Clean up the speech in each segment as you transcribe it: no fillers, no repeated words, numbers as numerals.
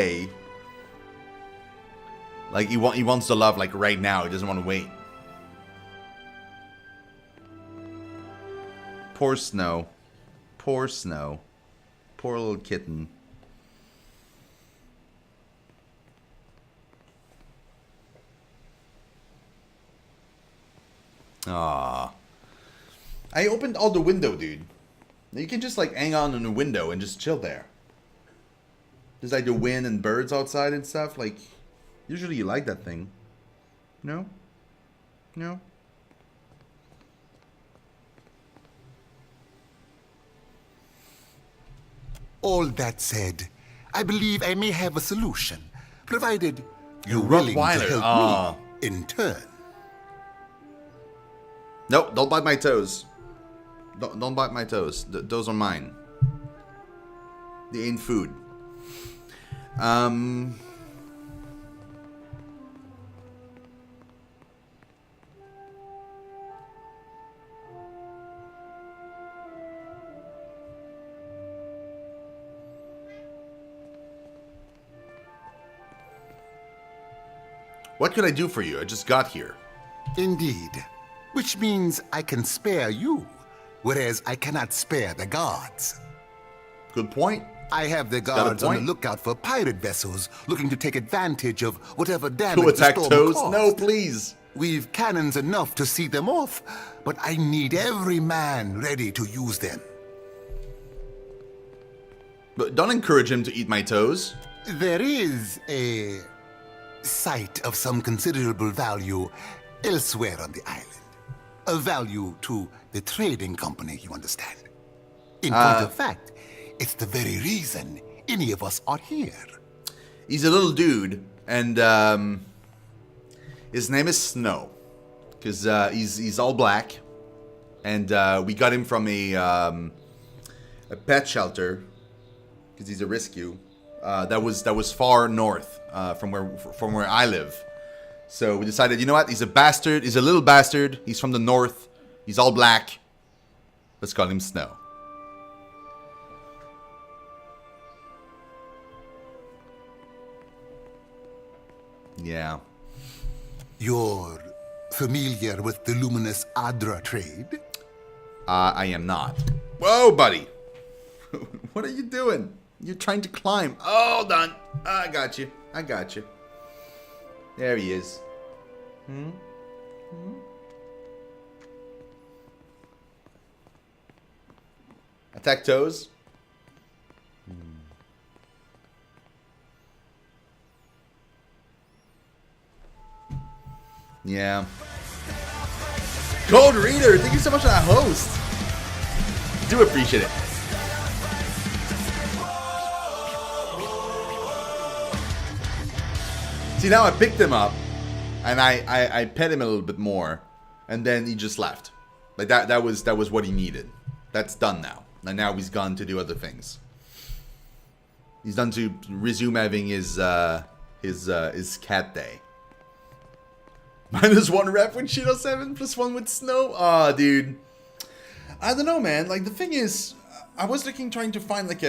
day. Like, he wants the love, like, right now. He doesn't want to wait. Poor Snow. Poor Snow. Poor little kitten. Ah, I opened all the window, dude. You can just like hang on in the window and just chill there. There's like the wind and birds outside and stuff. Like, usually you like that thing. No? No? All that said, I believe I may have a solution, provided you're willing to help me in turn. Nope, don't bite my toes. Don't bite my toes. Those are mine. They ain't food. What could I do for you? I just got here. Indeed. Which means I can spare you, whereas I cannot spare the guards. Good point. I have the guards on the lookout for pirate vessels looking to take advantage of whatever damage to attack the storm toes? caused. No, please. We've cannons enough to see them off, but I need every man ready to use them. But don't encourage him to eat my toes. There is a site of some considerable value elsewhere on the island. A value to the trading company, you understand. In point of fact, it's the very reason any of us are here. He's a little dude, and his name is Snow, because he's all black, and we got him from a pet shelter, because he's a rescue that was far north from where I live. So we decided, you know what? He's a bastard. He's a little bastard. He's from the north. He's all black. Let's call him Snow. Yeah. You're familiar with the luminous Adra trade? I am not. Whoa, buddy. What are you doing? You're trying to climb. Oh, hold on. I got you. I got you. There he is. Attack toes. Yeah. Cold Reader, thank you so much for that host. Do appreciate it. See, now I picked him up, and I pet him a little bit more, and then he just left. Like that was what he needed. That's done now. And now he's gone to do other things. He's done to resume having his cat day. -1 rep with Shido 7, +1 with Snow. Aw, dude. I don't know, man. Like, the thing is, I was trying to find like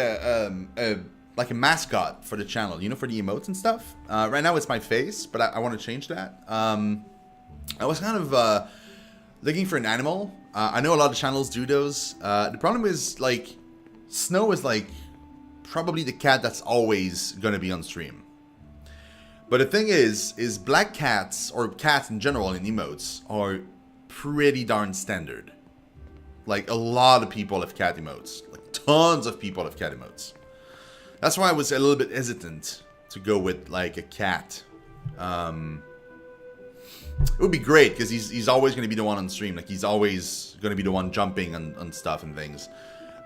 a mascot for the channel, you know, for the emotes and stuff. Right now it's my face, but I want to change that. I was kind of looking for an animal. I know a lot of channels do those. The problem is, like, Snow is like probably the cat that's always gonna be on stream. But the thing is black cats, or cats in general in emotes, are pretty darn standard. Like, a lot of people have cat emotes. Like, tons of people have cat emotes. That's why I was a little bit hesitant to go with, like, a cat. It would be great, because he's always going to be the one on stream. Like, he's always going to be the one jumping on stuff and things.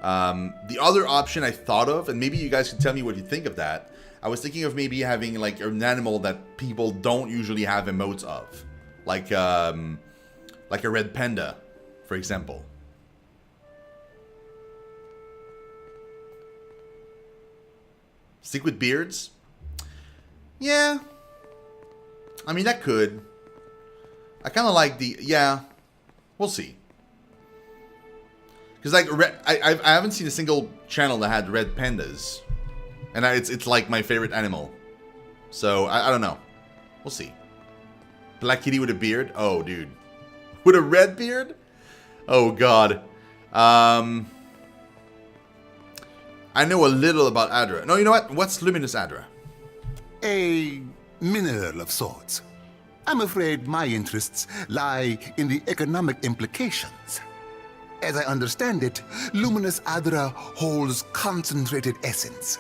The other option I thought of, and maybe you guys can tell me what you think of that, I was thinking of maybe having, like, an animal that people don't usually have emotes of. Like a red panda, for example. Stick with beards? Yeah. I mean, that could. I kind of like the... Yeah. We'll see. Because, like, I haven't seen a single channel that had red pandas. And it's like my favorite animal. So, I don't know. We'll see. Black kitty with a beard? Oh, dude. With a red beard? Oh, God. I know a little about Adra. No, you know what? What's Luminous Adra? A mineral of sorts. I'm afraid my interests lie in the economic implications. As I understand it, Luminous Adra holds concentrated essence,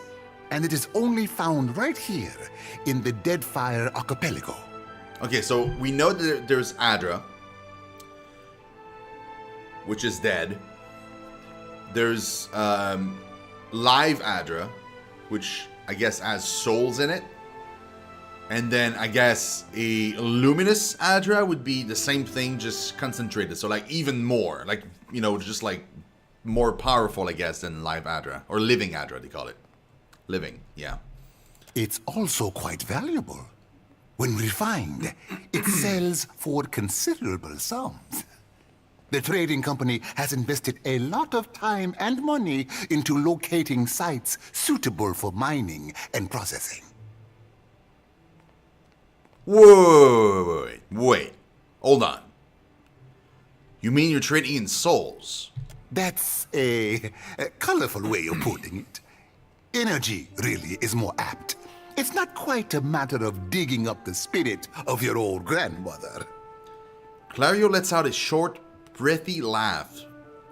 and it is only found right here in the Deadfire archipelago. Okay, so we know that there's Adra, which is dead. There's live Adra, which I guess has souls in it. And then I guess a luminous Adra would be the same thing, just concentrated. So like even more, like, you know, just like more powerful, I guess, than live Adra. Or living Adra, they call it. Living, yeah. It's also quite valuable. When refined, it sells for considerable sums. The trading company has invested a lot of time and money into locating sites suitable for mining and processing. Wait. Hold on. You mean you're trading in souls? That's a colorful way of putting it. Energy, really, is more apt. It's not quite a matter of digging up the spirit of your old grandmother. Clario lets out a short, breathy laugh,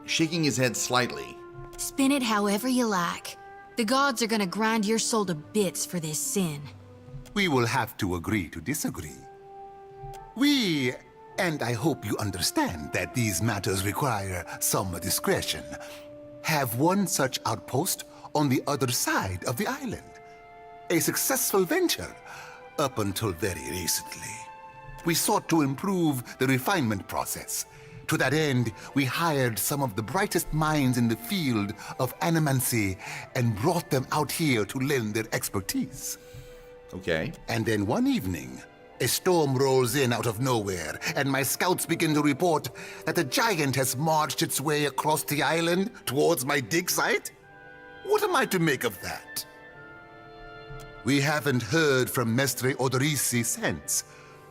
shaking his head slightly. Spin it however you like. The gods are gonna grind your soul to bits for this sin. We will have to agree to disagree. We, and I hope you understand that these matters require some discretion, have one such outpost on the other side of the island. A successful venture, up until very recently. We sought to improve the refinement process. To that end, we hired some of the brightest minds in the field of animancy and brought them out here to lend their expertise. Okay. And then one evening, a storm rolls in out of nowhere, and my scouts begin to report that a giant has marched its way across the island towards my dig site. What am I to make of that? We haven't heard from Mestre Odorisi since,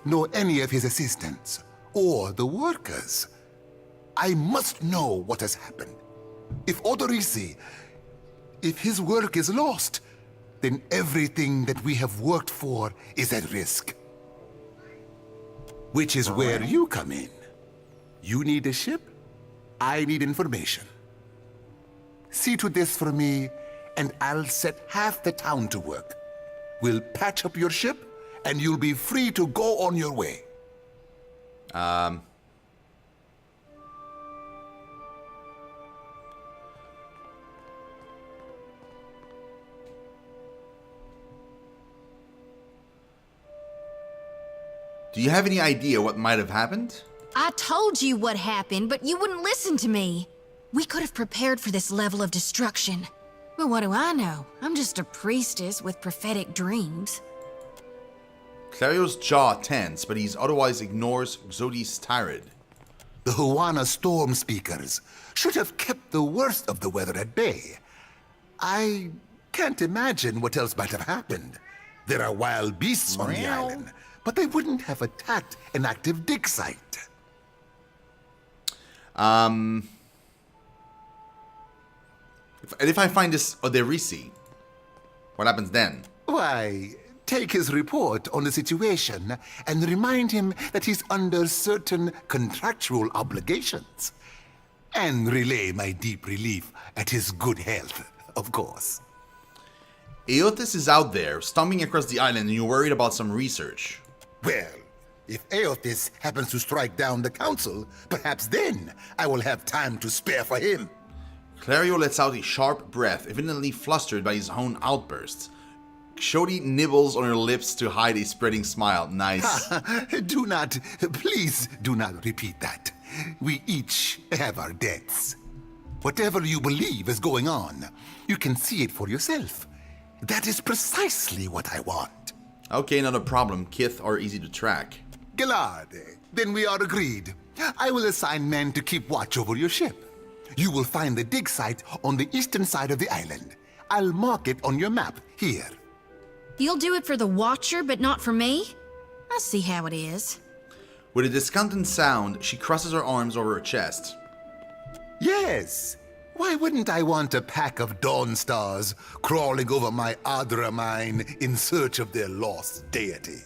nor any of his assistants, or the workers. I must know what has happened. If his work is lost, then everything that we have worked for is at risk. Which is where you come in. You need a ship, I need information. See to this for me, and I'll set half the town to work. We'll patch up your ship, and you'll be free to go on your way. Do you have any idea what might have happened? I told you what happened, but you wouldn't listen to me. We could have prepared for this level of destruction. But what do I know? I'm just a priestess with prophetic dreams. Clario's jaw tense, but he otherwise ignores Xodi's tirade. The Huana storm speakers should have kept the worst of the weather at bay. I can't imagine what else might have happened. There are wild beasts on the island, but they wouldn't have attacked an active dig site. If I find this Oderisi, what happens then? Why, take his report on the situation and remind him that he's under certain contractual obligations. And relay my deep relief at his good health, of course. Eothas is out there, stomping across the island, and you're worried about some research. Well, if Eothas happens to strike down the council, perhaps then I will have time to spare for him. Clario lets out a sharp breath, evidently flustered by his own outbursts. Xodi nibbles on her lips to hide a spreading smile. Nice. Please do not repeat that. We each have our debts. Whatever you believe is going on, you can see it for yourself. That is precisely what I want. Okay, not a problem. Kith are easy to track. Galade, then we are agreed. I will assign men to keep watch over your ship. You will find the dig site on the eastern side of the island. I'll mark it on your map here. You'll do it for the Watcher, but not for me? I see how it is. With a discontent sound, she crosses her arms over her chest. Yes. Why wouldn't I want a pack of Dawn Stars crawling over my Adra mine in search of their lost deity?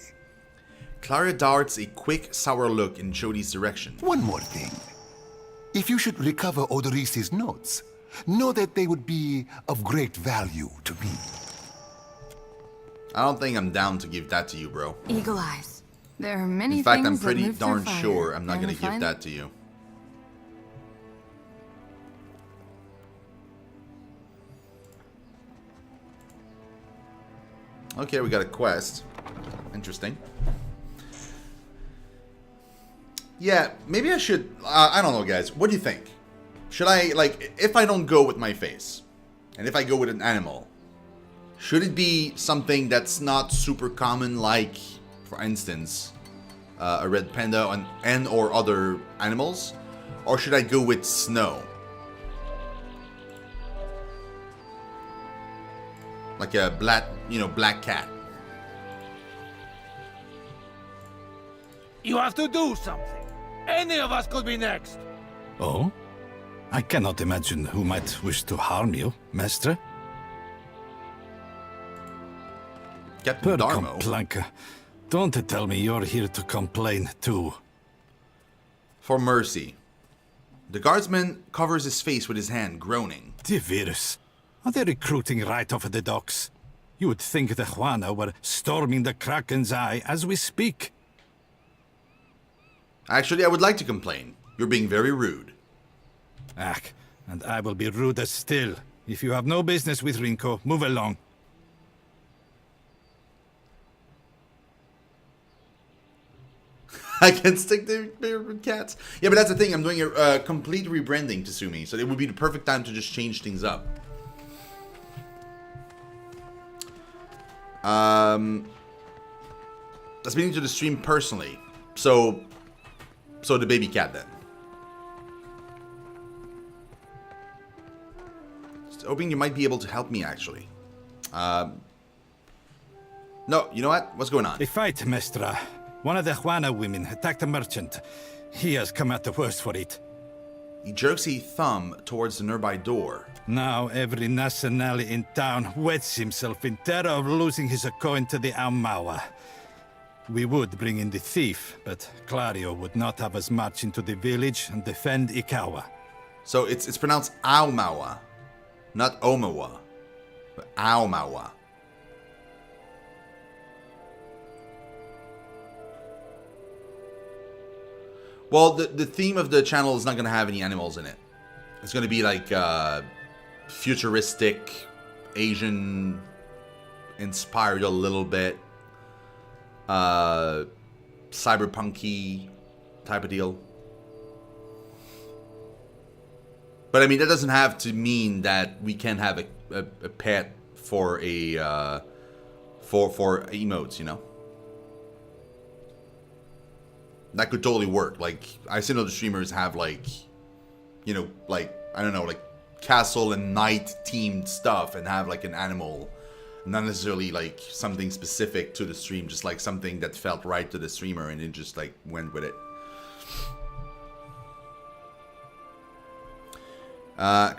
Clara darts a quick, sour look in Jody's direction. One more thing. If you should recover Odoris's notes, know that they would be of great value to me. I don't think I'm down to give that to you, bro. Eagle Eyes. There are many In fact, things I'm that pretty move through darn fire, sure I'm not and going to give find- that to you. Okay, we got a quest. Interesting. Yeah, maybe I should... I don't know, guys. What do you think? Should I, like, if I don't go with my face, and if I go with an animal, should it be something that's not super common, like, for instance, a red panda and or other animals? Or should I go with snow? Like a black, black cat. You have to do something. Any of us could be next. Oh? I cannot imagine who might wish to harm you, Master. Captain Per Darmo. Complanca, don't tell me you're here to complain too. For mercy. The guardsman covers his face with his hand, groaning. The virus. Are they recruiting right off the docks? You would think the Juana were storming the Kraken's Eye as we speak. Actually, I would like to complain. You're being very rude. Ach, and I will be ruder still. If you have no business with Rinko, move along. I can stick the favorite cats. Yeah, but that's the thing. I'm doing a complete rebranding to Sumi, so it would be the perfect time to just change things up. That's been into the stream personally. So the baby cat then. Just hoping you might be able to help me actually. No, you know what? What's going on? A fight, Mestra. One of the Juana women attacked a merchant. He has come out the worst for it. He jerks a thumb towards the nearby door. Now every nationale in town wets himself in terror of losing his coin to the Aumaua. We would bring in the thief, but Clario would not have us march into the village and defend Ikawa. So it's pronounced Aumaua, not Omawa, but Aumaua. Well, the theme of the channel is not going to have any animals in it. It's going to be like futuristic, Asian inspired a little bit, cyberpunky type of deal. But I mean, that doesn't have to mean that we can have a pet for a for emotes, you know. That could totally work. Like, I've seen other streamers have, like, you know, like, I don't know, like, castle and knight themed stuff and have, like, an animal. Not necessarily, like, something specific to the stream, just, like, something that felt right to the streamer and it just, like, went with it.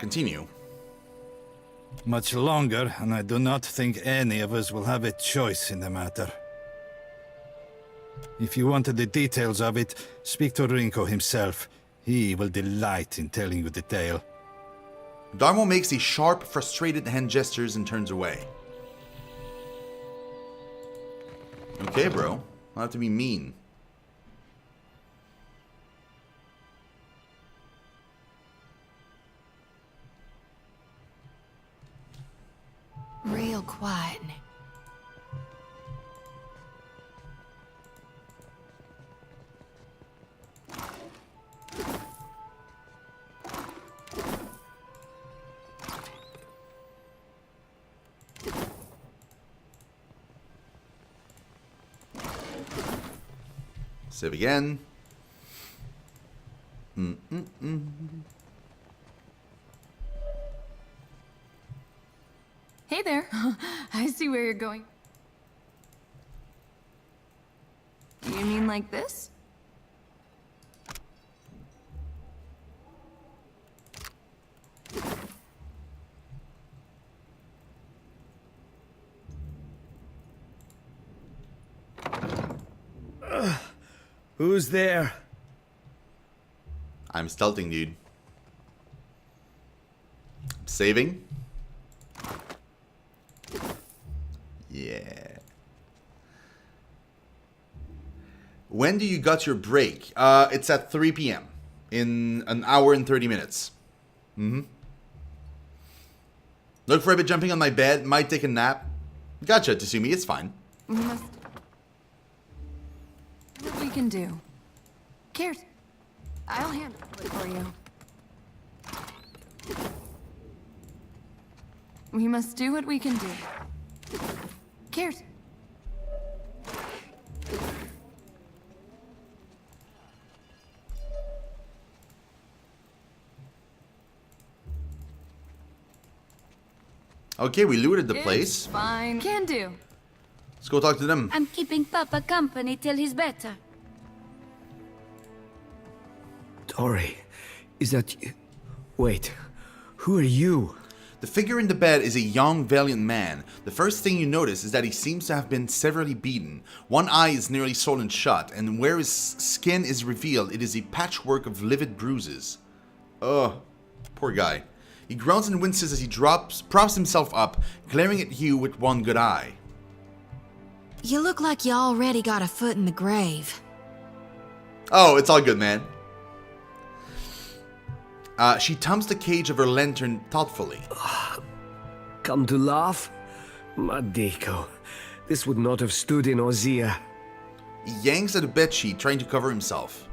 Continue. Much longer, and I do not think any of us will have a choice in the matter. If you wanted the details of it, speak to Rinko himself. He will delight in telling you the tale. Darmo makes a sharp, frustrated hand gestures and turns away. Okay, bro. Not have to be mean. Real quiet now. Save again. there. I see where you're going. You mean like this? Who's there? I'm stealthing, dude. Saving. Yeah. When do you got your break? It's at 3 p.m. in an hour and 30 minutes. Look for a bit jumping on my bed. Might take a nap. Gotcha, Tsumi. It's fine. We must... What we can do. Cares. I'll handle it for you. We must do what we can do. Cares. Okay, we looted the It's place. fine. Can do. Let's go talk to them. I'm keeping Papa company till he's better. Tori, is that you? Wait, who are you? The figure in the bed is a young, valiant man. The first thing you notice is that he seems to have been severely beaten. One eye is nearly swollen shut, and where his skin is revealed, it is a patchwork of livid bruises. Ugh, poor guy. He groans and winces as he props himself up, glaring at you with one good eye. You look like you already got a foot in the grave. Oh, it's all good, man. She thumbs the cage of her lantern thoughtfully. Come to laugh? Madiko, this would not have stood in Ozia. He yanks at a bedsheet, trying to cover himself.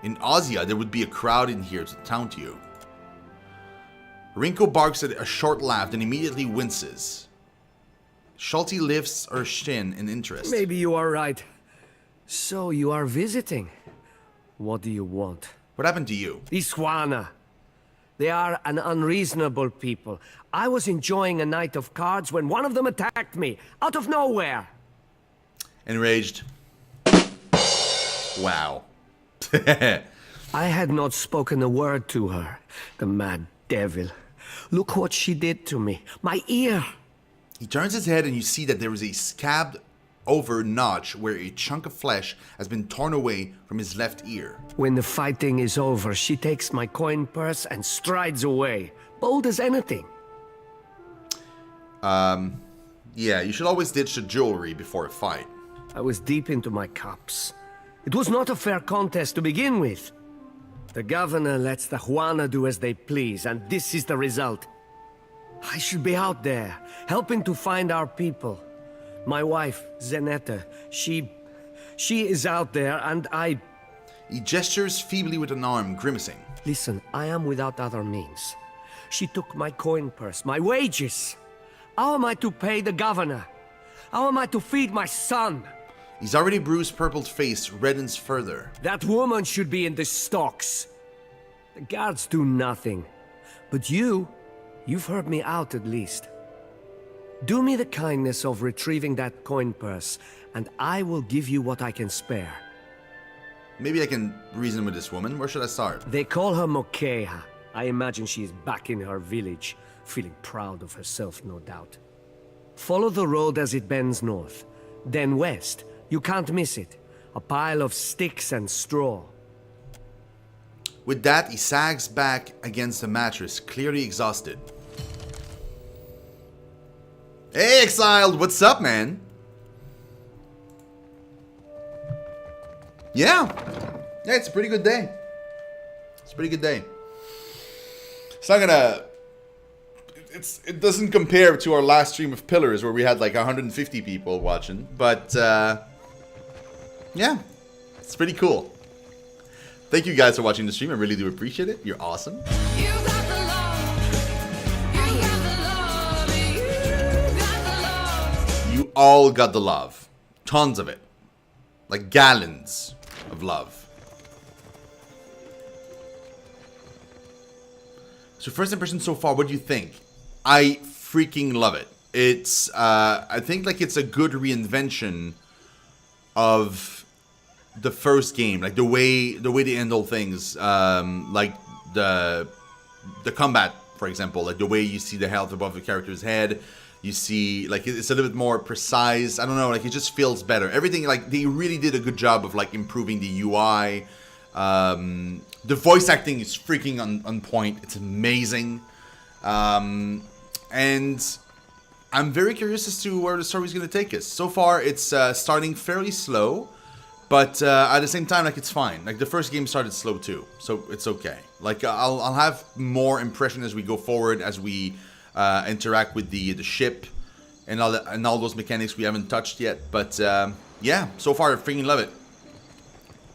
In Ozia, there would be a crowd in here to taunt you. Rinko barks at a short laugh, then immediately winces. Schulte lifts her chin in interest. Maybe you are right. So you are visiting. What do you want? What happened to you? These Juana. They are an unreasonable people. I was enjoying a night of cards when one of them attacked me, out of nowhere. Enraged. Wow. I had not spoken a word to her. The mad devil. Look what she did to me. My ear. He turns his head and you see that there is a scabbed over notch where a chunk of flesh has been torn away from his left ear. When the fighting is over, she takes my coin purse and strides away, bold as anything. Yeah, you should always ditch the jewelry before a fight. I was deep into my cups. It was not a fair contest to begin with. The governor lets the Juana do as they please, and this is the result. I should be out there, helping to find our people. My wife, Zenetta, she is out there, and I... He gestures feebly with an arm, grimacing. Listen, I am without other means. She took my coin purse, my wages. How am I to pay the governor? How am I to feed my son? His already bruised, purpled face reddens further. That woman should be in the stocks. The guards do nothing. But you've heard me out at least. Do me the kindness of retrieving that coin purse, and I will give you what I can spare. Maybe I can reason with this woman. Where should I start? They call her Mokeha. I imagine she is back in her village, feeling proud of herself, no doubt. Follow the road as it bends north, then west. You can't miss it. A pile of sticks and straw. With that, he sags back against the mattress, clearly exhausted. Hey, Exiled! What's up, man? Yeah, it's a pretty good day. It's a pretty good day. It's not gonna... It doesn't compare to our last stream of Pillars where we had like 150 people watching, but yeah, it's pretty cool. Thank you guys for watching the stream. I really do appreciate it. You're awesome. You got the love. You got the love. You got the love. You all got the love. Tons of it. Like gallons of love. So So first impression so far, what do you think? I freaking love it. It's I think like it's a good reinvention of the first game, like the way they handle things, like the combat, for example, like the way you see the health above the character's head. You see, like, it's a little bit more precise. I don't know, like, it just feels better. Everything, like, they really did a good job of, like, improving the UI. The voice acting is freaking on point. It's amazing. And I'm very curious as to where the story's going to take us. So far, it's starting fairly slow. But at the same time, like, it's fine. Like, the first game started slow, too. So it's okay. Like, I'll have more impression as we go forward, as we... interact with the ship and all those mechanics we haven't touched yet, but yeah, so far I freaking love it.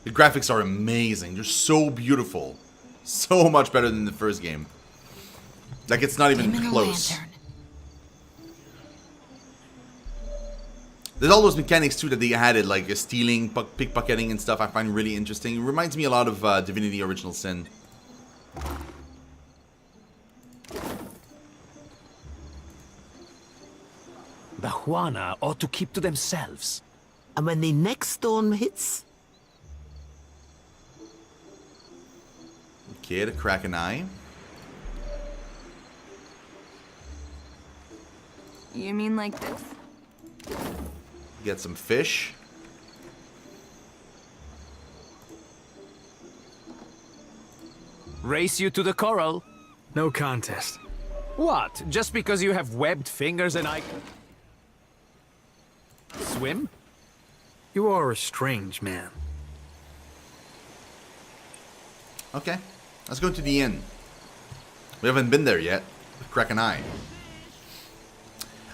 The graphics are amazing. They're so beautiful, so much better than the first game. Like, it's not even close. There's all those mechanics too that they added, like stealing, pickpocketing and stuff. I find really interesting. It reminds me a lot of Divinity Original Sin. The Juana ought to keep to themselves. And when the next storm hits, Okay, to crack an eye. You mean like this? Get some fish. Race you to the coral. No contest. What? Just because you have webbed fingers and I... Swim? You are a strange man. Okay, let's go to the inn. We haven't been there yet. Crack an eye.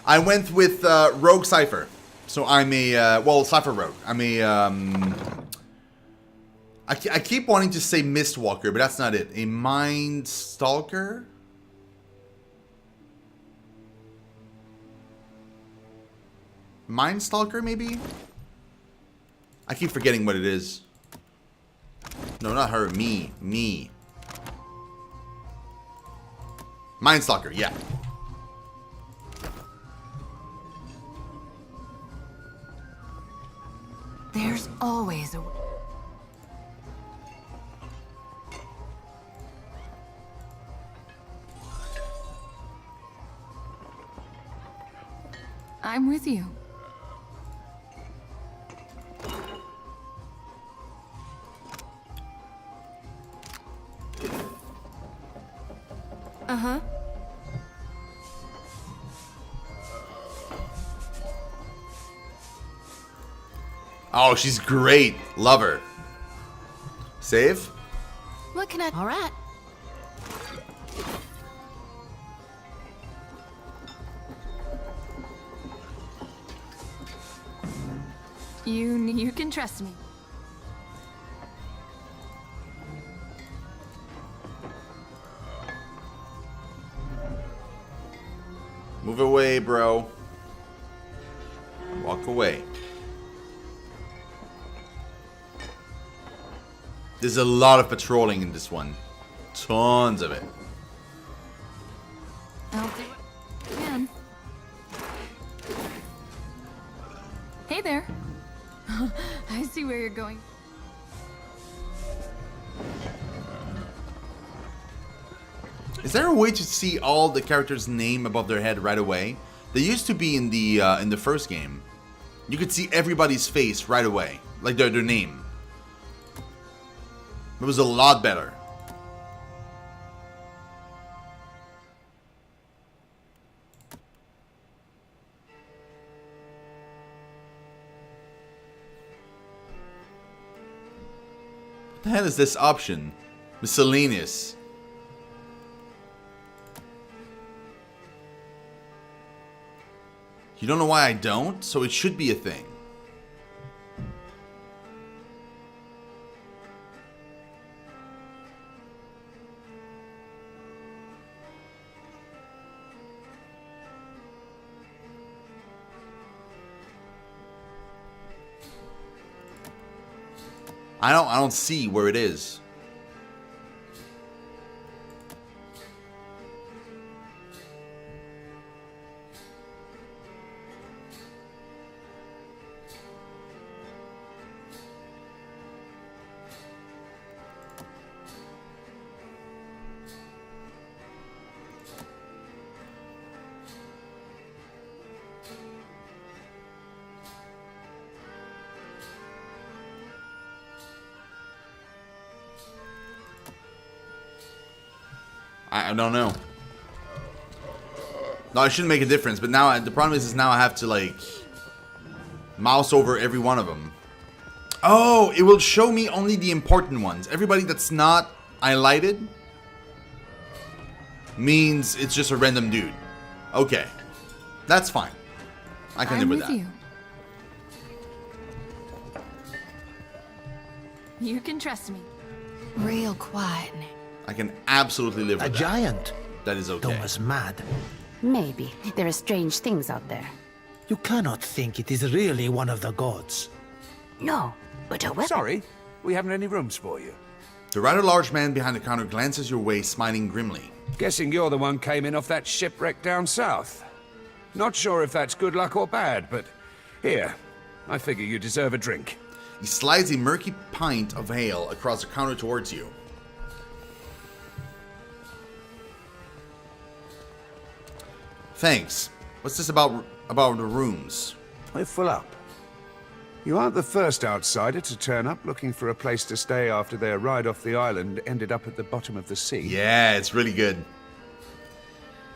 I went with Rogue Cypher. So I'm a, well, Cypher Rogue. I'm a, I keep wanting to say Mistwalker, but that's not it. A Mind Stalker? Mind Stalker, maybe? I keep forgetting what it is. No, not her. Me. Mind Stalker, yeah. There's always a... I'm with you. Uh-huh. Oh, she's great. Love her. Save? What can I... All right. You can trust me. Move away, bro. Walk away. There's a lot of patrolling in this one. Tons of it. I'll do what I can. Hey there. I see where you're going. Is there a way to see all the characters' name above their head right away? They used to be in the first game. You could see everybody's face right away, like their name. It was a lot better. What the hell is this option? Miscellaneous. You don't know why I don't? So it should be a thing. I don't see where it is. I don't know. No, it shouldn't make a difference, but now the problem is now I have to like mouse over every one of them. Oh, it will show me only the important ones. Everybody that's not highlighted means it's just a random dude. Okay. That's fine. I can live with that. You. You can trust me. Real quiet now. I can absolutely live with A that. giant. That is okay. Thomas mad. Maybe. There are strange things out there. You cannot think it is really one of the gods. No, but a weapon. Sorry, we haven't any rooms for you. The rather large man behind the counter glances your way, smiling grimly. Guessing you're the one came in off that shipwreck down south. Not sure if that's good luck or bad, but here, I figure you deserve a drink. He slides a murky pint of ale across the counter towards you. Thanks. What's this about the rooms? We're full up. You aren't the first outsider to turn up looking for a place to stay after their ride off the island ended up at the bottom of the sea. Yeah, it's really good.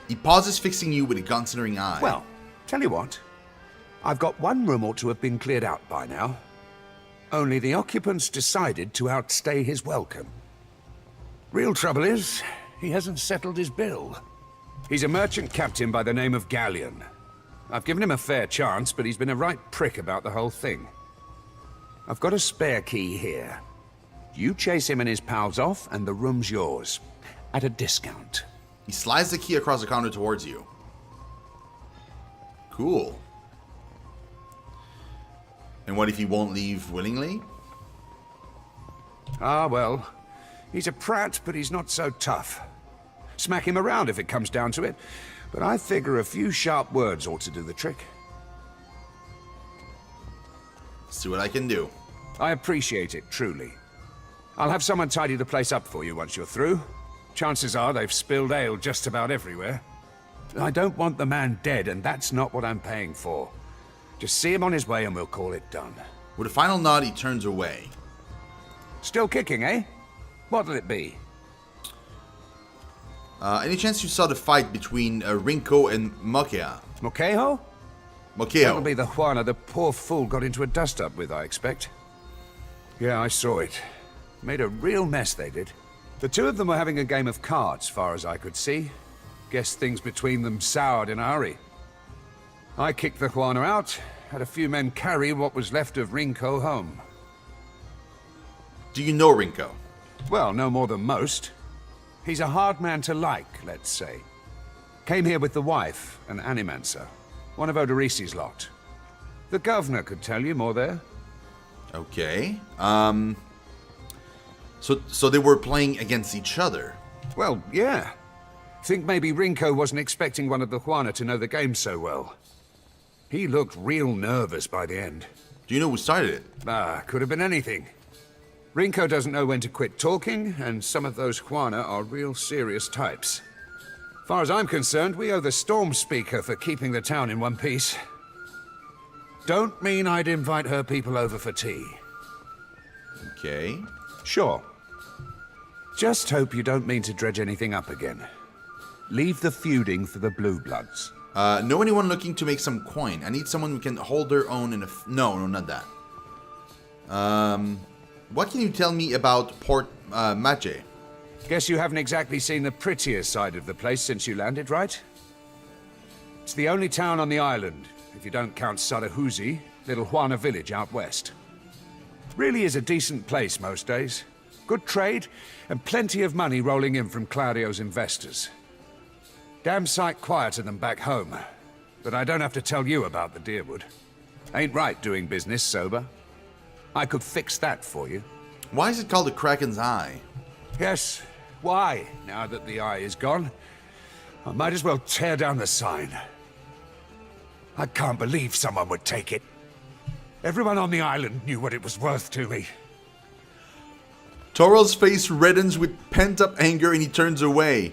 He pauses, fixing you with a considering eye. Well, tell you what. I've got one room ought to have been cleared out by now. Only the occupants decided to outstay his welcome. Real trouble is, he hasn't settled his bill. He's a merchant captain by the name of Galleon. I've given him a fair chance, but he's been a right prick about the whole thing. I've got a spare key here. You chase him and his pals off, and the room's yours. At a discount. He slides the key across the counter towards you. Cool. And what if he won't leave willingly? Ah, well. He's a prat, but he's not so tough. Smack him around if it comes down to it. But I figure a few sharp words ought to do the trick. See what I can do. I appreciate it, truly. I'll have someone tidy the place up for you once you're through. Chances are they've spilled ale just about everywhere. I don't want the man dead, and that's not what I'm paying for. Just see him on his way and we'll call it done. With a final nod, he turns away. Still kicking, eh? What'll it be? Any chance you saw the fight between Rinko and Mokea? Mokeho? Mokeo. That'll be the Juana the poor fool got into a dust-up with, I expect. Yeah, I saw it. Made a real mess, they did. The two of them were having a game of cards, far as I could see. Guess things between them soured in a hurry. I kicked the Juana out, had a few men carry what was left of Rinko home. Do you know Rinko? Well, no more than most. He's a hard man to like, let's say. Came here with the wife, an animancer. One of Odorisi's lot. The governor could tell you more there. Okay. So they were playing against each other. Well, yeah. Think maybe Rinko wasn't expecting one of the Juana to know the game so well. He looked real nervous by the end. Do you know who started it? Could have been anything. Rinko doesn't know when to quit talking, and some of those Juana are real serious types. Far as I'm concerned, we owe the Storm Speaker for keeping the town in one piece. Don't mean I'd invite her people over for tea. Okay. Sure. Just hope you don't mean to dredge anything up again. Leave the feuding for the Blue Bloods. Know anyone looking to make some coin? I need someone who can hold their own in a... No, not that. What can you tell me about Port Mache? Guess you haven't exactly seen the prettier side of the place since you landed, right? It's the only town on the island, if you don't count Sarahuzi, little Juana village out west. Really is a decent place most days. Good trade, and plenty of money rolling in from Clario's investors. Damn sight quieter than back home. But I don't have to tell you about the Deerwood. Ain't right doing business sober. I could fix that for you. Why is it called the Kraken's Eye? Yes, why, now that the eye is gone? I might as well tear down the sign. I can't believe someone would take it. Everyone on the island knew what it was worth to me. Toral's face reddens with pent-up anger and he turns away.